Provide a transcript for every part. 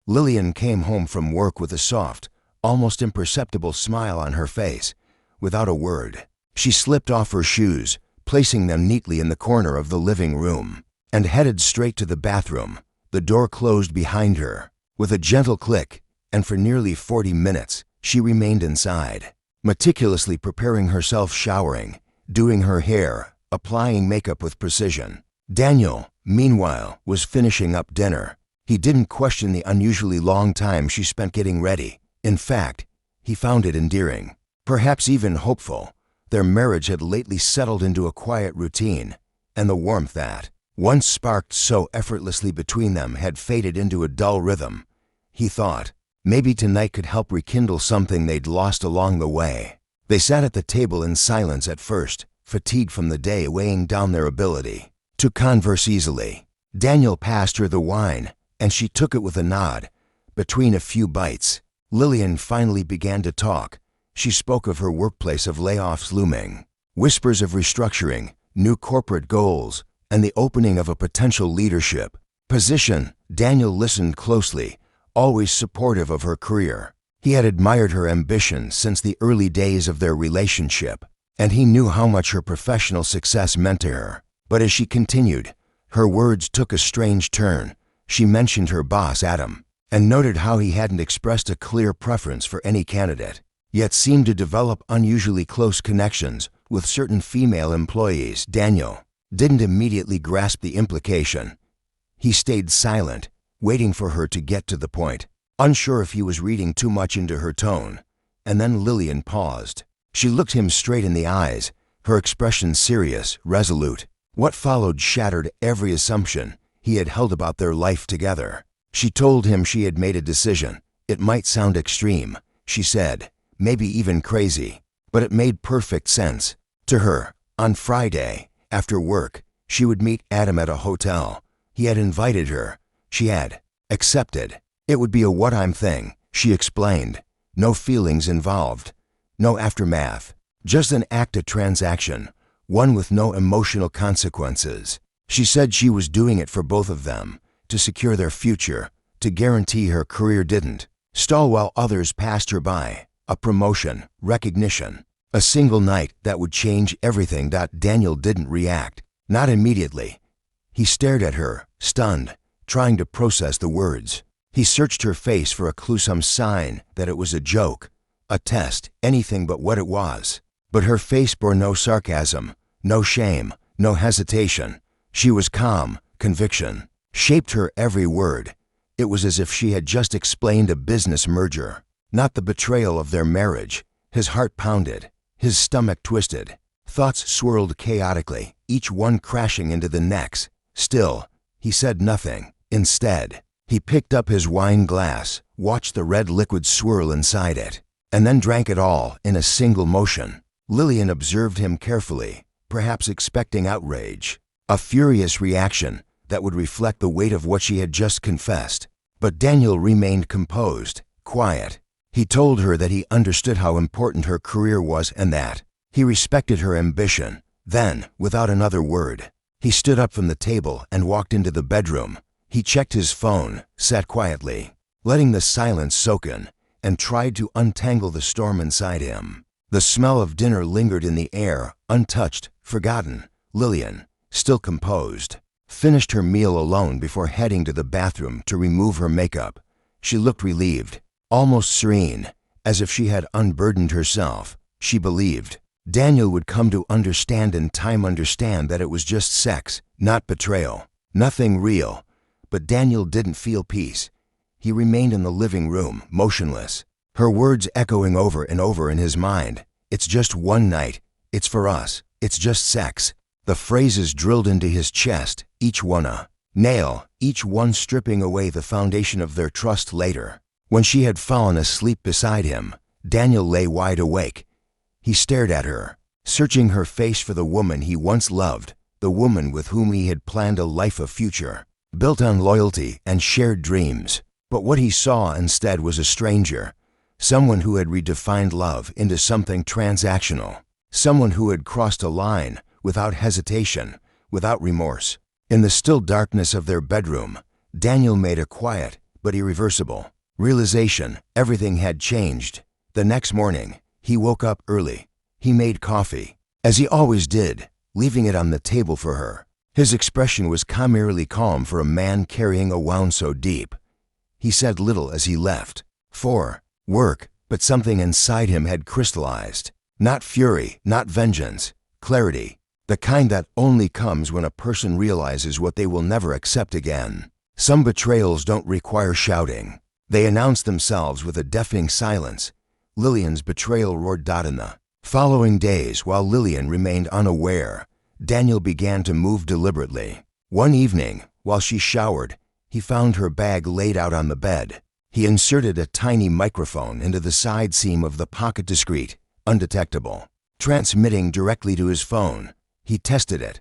Lillian came home from work with a soft, almost imperceptible smile on her face. Without a word, she slipped off her shoes, placing them neatly in the corner of the living room, and headed straight to the bathroom. The door closed behind her with a gentle click, and for nearly 40 minutes, she remained inside, meticulously preparing herself, showering, doing her hair, applying makeup with precision. Daniel, meanwhile, was finishing up dinner. He didn't question the unusually long time she spent getting ready. In fact, he found it endearing, perhaps even hopeful. Their marriage had lately settled into a quiet routine, and the warmth that once sparked so effortlessly between them had faded into a dull rhythm. He thought, maybe tonight could help rekindle something they'd lost along the way. They sat at the table in silence at first, fatigue from the day weighing down their ability to converse easily. Daniel passed her the wine, and she took it with a nod. Between a few bites, Lillian finally began to talk. She spoke of her workplace, of layoffs looming, whispers of restructuring, new corporate goals, and the opening of a potential leadership position. Daniel listened closely, always supportive of her career. He had admired her ambition since the early days of their relationship, and he knew how much her professional success meant to her. But as she continued, her words took a strange turn. She mentioned her boss, Adam, and noted how he hadn't expressed a clear preference for any candidate, yet seemed to develop unusually close connections with certain female employees. Daniel didn't immediately grasp the implication. He stayed silent, waiting for her to get to the point, unsure if he was reading too much into her tone. And then Lillian paused. She looked him straight in the eyes, her expression serious, resolute. What followed shattered every assumption he had held about their life together. She told him she had made a decision. It might sound extreme, she said, maybe even crazy, but it made perfect sense to her. On Friday, after work, she would meet Adam at a hotel. He had invited her. She had accepted. It would be a what-time thing, she explained. No feelings involved, no aftermath, just an act, a transaction, one with no emotional consequences. She said she was doing it for both of them, to secure their future, to guarantee her career didn't stall while others passed her by. A promotion, recognition, a single night that would change everything. Daniel didn't react, not immediately. He stared at her, stunned, trying to process the words. He searched her face for a clue, some sign that it was a joke, a test, anything but what it was. But her face bore no sarcasm, no shame, no hesitation. She was calm. Conviction shaped her every word. It was as if she had just explained a business merger, not the betrayal of their marriage. His heart pounded, his stomach twisted. Thoughts swirled chaotically, each one crashing into the next. Still, he said nothing. Instead, he picked up his wine glass, watched the red liquid swirl inside it, and then drank it all in a single motion. Lillian observed him carefully, perhaps expecting outrage, a furious reaction that would reflect the weight of what she had just confessed. But Daniel remained composed, quiet. He told her that he understood how important her career was and that he respected her ambition. Then, without another word, he stood up from the table and walked into the bedroom. He checked his phone, sat quietly, letting the silence soak in, and tried to untangle the storm inside him. The smell of dinner lingered in the air, untouched, forgotten. Lillian, still composed, finished her meal alone before heading to the bathroom to remove her makeup. She looked relieved, almost serene, as if she had unburdened herself. She believed Daniel would come to understand in time, understand that it was just sex, not betrayal, nothing real. But Daniel didn't feel peace. He remained in the living room, motionless, her words echoing over and over in his mind. It's just one night. It's for us. It's just sex. The phrases drilled into his chest, each one a nail, each one stripping away the foundation of their trust later. When she had fallen asleep beside him, Daniel lay wide awake. He stared at her, searching her face for the woman he once loved, the woman with whom he had planned a life of future, built on loyalty and shared dreams. But what he saw instead was a stranger, someone who had redefined love into something transactional, someone who had crossed a line without hesitation, without remorse. In the still darkness of their bedroom, Daniel made a quiet, but irreversible. Realization, everything had changed. The next morning, he woke up early. He made coffee, as he always did, leaving it on the table for her. His expression was chimерally calm for a man carrying a wound so deep. He said little as he left. For work, but something inside him had crystallized. Not fury, not vengeance, clarity. The kind that only comes when a person realizes what they will never accept again. Some betrayals don't require shouting. They announce themselves with a deafening silence. Lillian's betrayal roared out in the following days. While Lillian remained unaware, Daniel began to move deliberately. One evening, while she showered, he found her bag laid out on the bed. He inserted a tiny microphone into the side seam of the pocket, discreet, undetectable, transmitting directly to his phone. He tested it.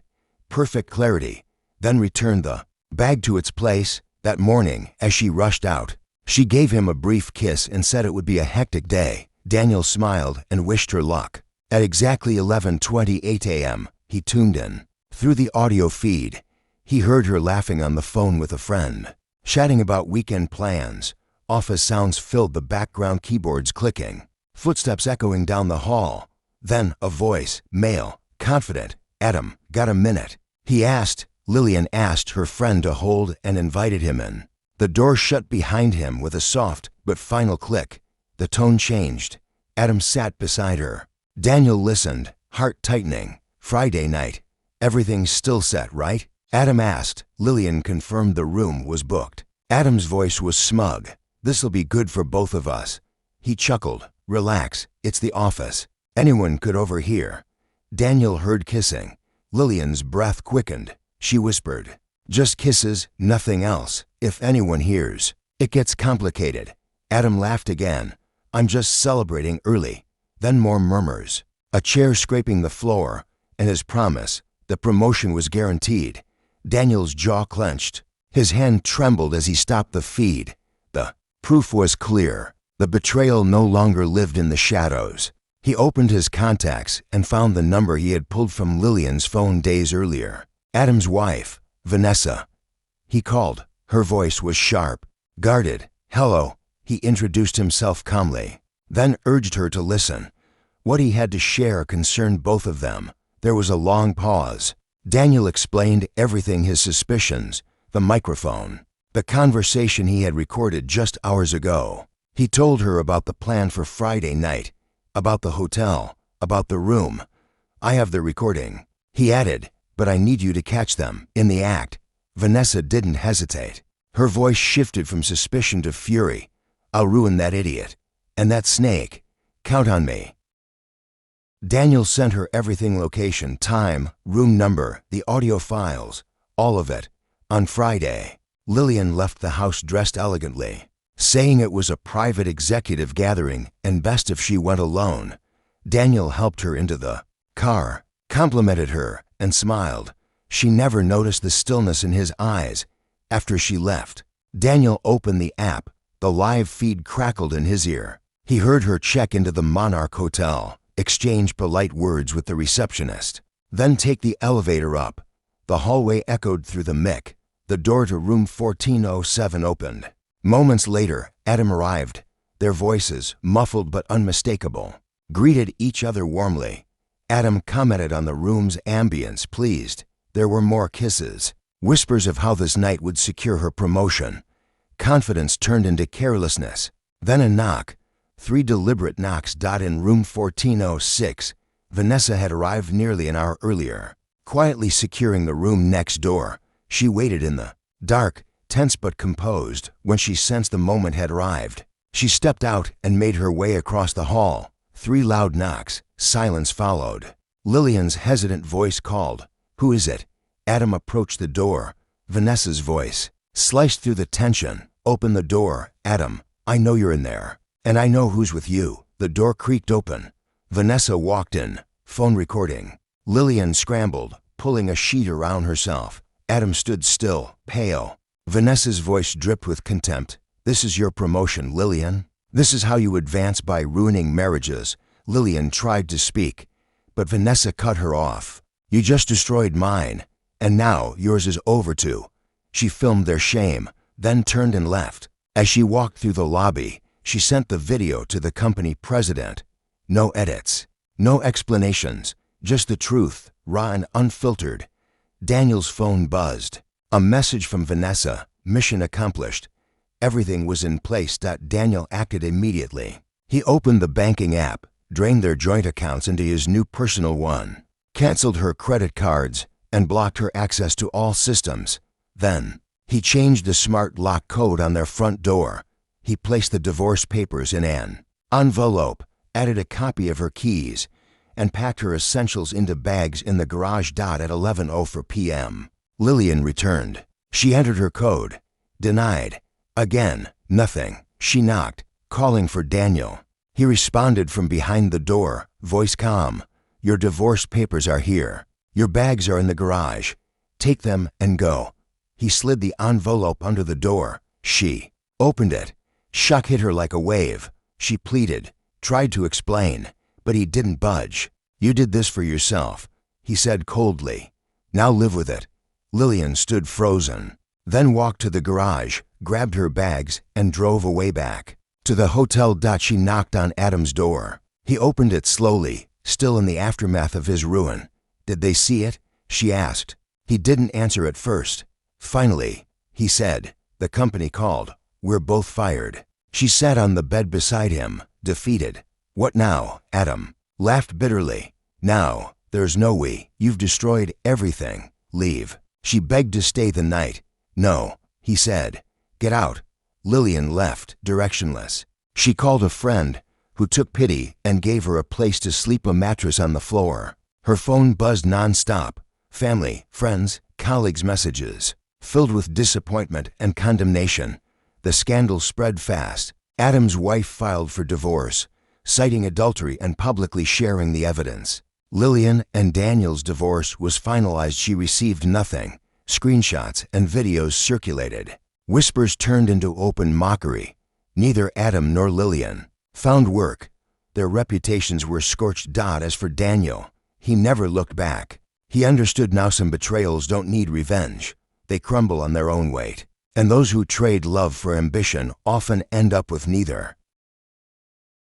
Perfect clarity, then returned the bag to its place. That morning, as she rushed out, she gave him a brief kiss and said it would be a hectic day. Daniel smiled and wished her luck. At exactly 11:28 a.m., he tuned in. Through the audio feed, he heard her laughing on the phone with a friend, chatting about weekend plans. Office sounds filled the background, keyboards clicking, footsteps echoing down the hall. Then a voice, male, confident. "Adam, got a minute?" he asked. Lillian asked her friend to hold and invited him in. The door shut behind him with a soft but final click. The tone changed. Adam sat beside her. Daniel listened, heart tightening. "Friday night. Everything's still set, right?" Adam asked. Lillian confirmed the room was booked. Adam's voice was smug. "This'll be good for both of us." He chuckled. "Relax, it's the office. Anyone could overhear." Daniel heard kissing. Lillian's breath quickened. She whispered, "Just kisses, nothing else. If anyone hears, it gets complicated." Adam laughed again. "I'm just celebrating early." Then more murmurs. A chair scraping the floor, and his promise, the promotion was guaranteed. Daniel's jaw clenched. His hand trembled as he stopped the feed. The proof was clear. The betrayal no longer lived in the shadows. He opened his contacts and found the number he had pulled from Lillian's phone days earlier. Adam's wife, Vanessa. He called. Her voice was sharp, guarded. "Hello," he introduced himself calmly, then urged her to listen. What he had to share concerned both of them. There was a long pause. Daniel explained everything, his suspicions, the microphone, the conversation he had recorded just hours ago. He told her about the plan for Friday night, about the hotel, about the room. "I have the recording," he added, "but I need you to catch them in the act." Vanessa didn't hesitate. Her voice shifted from suspicion to fury. "I'll ruin that idiot. And that snake. Count on me." Daniel sent her everything: location, time, room number, the audio files, all of it. On Friday, Lillian left the house dressed elegantly, saying it was a private executive gathering and best if she went alone. Daniel helped her into the car, complimented her, and smiled. She never noticed the stillness in his eyes. After she left, Daniel opened the app. The live feed crackled in his ear. He heard her check into the Monarch Hotel, exchange polite words with the receptionist, then take the elevator up. The hallway echoed through the mic. The door to room 1407 opened. Moments later, Adam arrived. Their voices, muffled but unmistakable, greeted each other warmly. Adam commented on the room's ambience, pleased. There were more kisses, whispers of how this night would secure her promotion. Confidence turned into carelessness. Then a knock. 3 deliberate knocks. In room 1406. Vanessa had arrived nearly an hour earlier, quietly securing the room next door. She waited in the dark, tense but composed. When she sensed the moment had arrived, she stepped out and made her way across the hall. 3 loud knocks. Silence followed. Lillian's hesitant voice called, "Who is it?" Adam approached the door. Vanessa's voice sliced through the tension. "Open the door, Adam. I know you're in there. And I know who's with you." The door creaked open. Vanessa walked in, phone recording. Lillian scrambled, pulling a sheet around herself. Adam stood still, pale. Vanessa's voice dripped with contempt. "This is your promotion, Lillian. This is how you advance, by ruining marriages." Lillian tried to speak, but Vanessa cut her off. "You just destroyed mine, and now yours is over too." She filmed their shame, then turned and left. As she walked through the lobby, she sent the video to the company president. No edits, no explanations, just the truth, raw and unfiltered. Daniel's phone buzzed. A message from Vanessa, mission accomplished. Everything was in place. Daniel acted immediately. He opened the banking app, drained their joint accounts into his new personal one, canceled her credit cards, and blocked her access to all systems. Then, he changed the smart lock code on their front door. He placed the divorce papers in an envelope, added a copy of her keys, and packed her essentials into bags in the garage. At 11:04 p.m., Lillian returned. She entered her code. Denied. Again, nothing. She knocked, calling for Daniel. He responded from behind the door, voice calm. Your divorce papers are here. Your bags are in the garage. Take them and go. He slid the envelope under the door. She opened it. Shock hit her like a wave. She pleaded, tried to explain, but he didn't budge. You did this for yourself, he said coldly. Now live with it. Lillian stood frozen, then walked to the garage, grabbed her bags, and drove away back to the hotel. She knocked on Adam's door. He opened it slowly, still in the aftermath of his ruin. Did they see it? She asked. He didn't answer at first. Finally, he said, the company called. We're both fired. She sat on the bed beside him, defeated. What now? Adam laughed bitterly. Now, there's no we. You've destroyed everything. Leave. She begged to stay the night. No, he said. Get out. Lillian left, directionless. She called a friend, who took pity and gave her a place to sleep, a mattress on the floor. Her phone buzzed non-stop. Family, friends, colleagues' messages, filled with disappointment and condemnation. The scandal spread fast. Adam's wife filed for divorce, citing adultery and publicly sharing the evidence. Lillian and Daniel's divorce was finalized. She received nothing. Screenshots and videos circulated. Whispers turned into open mockery. Neither Adam nor Lillian found work. Their reputations were scorched. As for Daniel, he never looked back. He understood now some betrayals don't need revenge. They crumble on their own weight. And those who trade love for ambition often end up with neither.